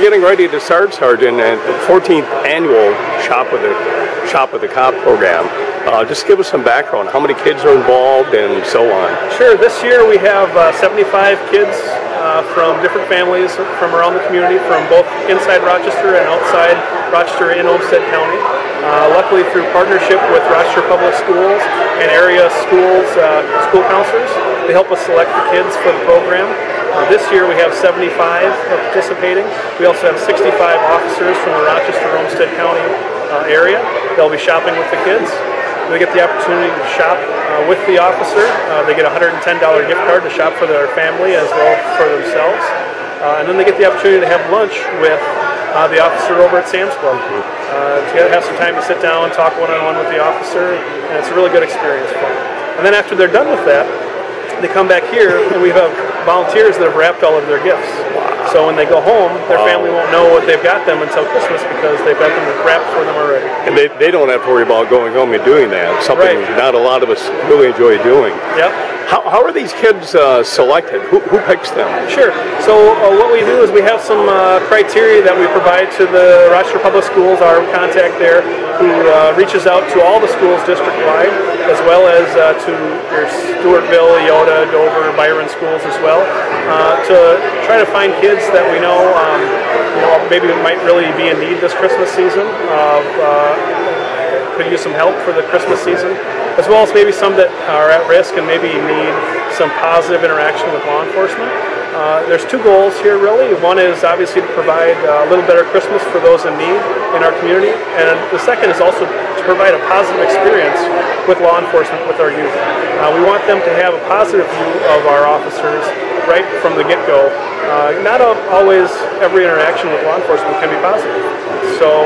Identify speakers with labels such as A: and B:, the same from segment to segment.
A: We're getting ready to start, Sergeant, at the 14th annual Shop with the Cop program. Just give us some background. How many kids are involved and so on?
B: Sure. This year we have 75 kids from different families from around the community, from both inside Rochester and outside Rochester in Olmsted County. Luckily, through partnership with Rochester Public Schools and area schools, school counselors, they help us select the kids for the program. This year we have 75 participating. We also have 65 officers from the Rochester-Olmsted County area. They'll be shopping with the kids. They get the opportunity to shop with the officer. They get a $110 gift card to shop for their family as well as for themselves. And then they get the opportunity to have lunch with the officer over at Sam's Club. To have some time to sit down and talk one-on-one with the officer, and it's a really good experience for them. And then after they're done with that, they come back here, and we have volunteers that have wrapped all of their gifts. So when they go home, their family won't know what they've got them until Christmas because they've got them wrapped for them already.
A: And they don't have to worry about going home and doing that, something not a lot of us really enjoy doing.
B: Yep.
A: How are these kids selected? Who picks them?
B: Sure. So what we do is we have some criteria that we provide to the Rochester Public Schools, our contact there, who reaches out to all the schools district-wide, as well as to your Stewartville, Iota, Dover, Byron schools as well, to try to find kids that we know, maybe might really be in need this Christmas season, could use some help for the Christmas season, as well as maybe some that are at risk and maybe need some positive interaction with law enforcement. There's two goals here really. One is obviously to provide a little better Christmas for those in need in our community, and the second is also to provide a positive experience with law enforcement with our youth. We want them to have a positive view of our officers right from the get-go. Not always every interaction with law enforcement can be positive. So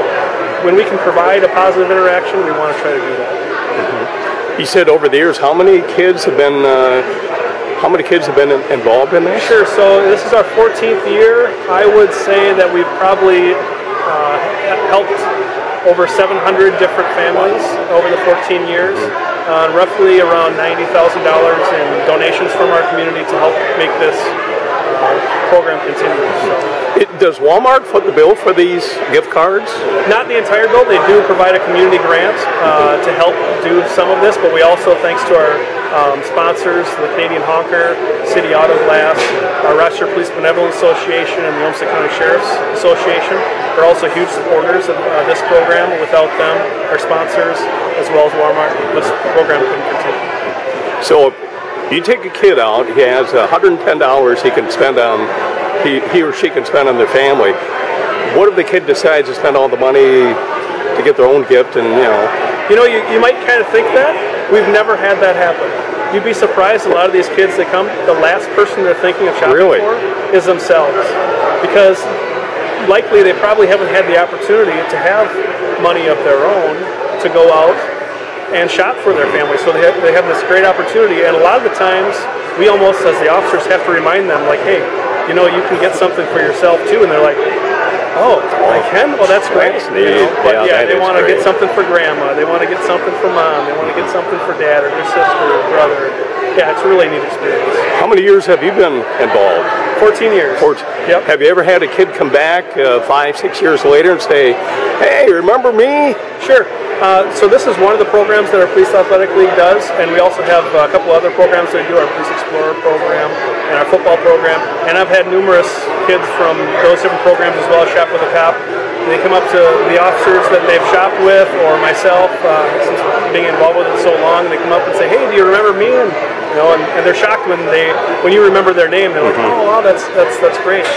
B: when we can provide a positive interaction, we want to try to do that.
A: Mm-hmm. You said over the years, how many kids have been involved in this?
B: Sure. So this is our 14th year. I would say that we've probably helped over 700 different families over the 14 years. Roughly around $90,000 in donations from our community to help make this program continue.
A: Does Walmart foot the bill for these gift cards?
B: Not the entire bill. They do provide a community grant to help do some of this, but we also, thanks to our sponsors, the Canadian Honker, City Auto Glass, our Rochester Police Benevolent Association, and the Olmsted County Sheriff's Association are also huge supporters of this program. Without them, our sponsors, as well as Walmart, this program couldn't continue.
A: So you take a kid out, he has $110 he can spend on, he or she can spend on their family. What if the kid decides to spend all the money to get their own gift and,
B: You might kind of think that. We've never had that happen. You'd be surprised, a lot of these kids that come, the last person they're thinking of shopping for is themselves. Because likely they probably haven't had the opportunity to have money of their own to go out and shop for their family. So they have this great opportunity. And a lot of the times, we almost, as the officers, have to remind them, like, hey, you can get something for yourself too. And they're like, oh, I can? Well, that's great. But they want to get something for grandma. They want to get something for mom. They want to get something for dad or their sister or brother. Yeah, it's a really neat experience.
A: How many years have you been involved?
B: 14 years.
A: 14.
B: Yep.
A: Have you ever had a kid come back 5-6 years later and say, hey, remember me?
B: Sure. So this is one of the programs that our Police Athletic League does, and we also have a couple other programs that we do, our Police Explorer program and our football program. And I've had numerous kids from those different programs as well as Shop with a Cop. They come up to the officers that they've shopped with, or myself, since being involved with it so long, they come up and say, hey, do you remember me? And they're shocked when you remember their name. They're like, oh, wow, that's great.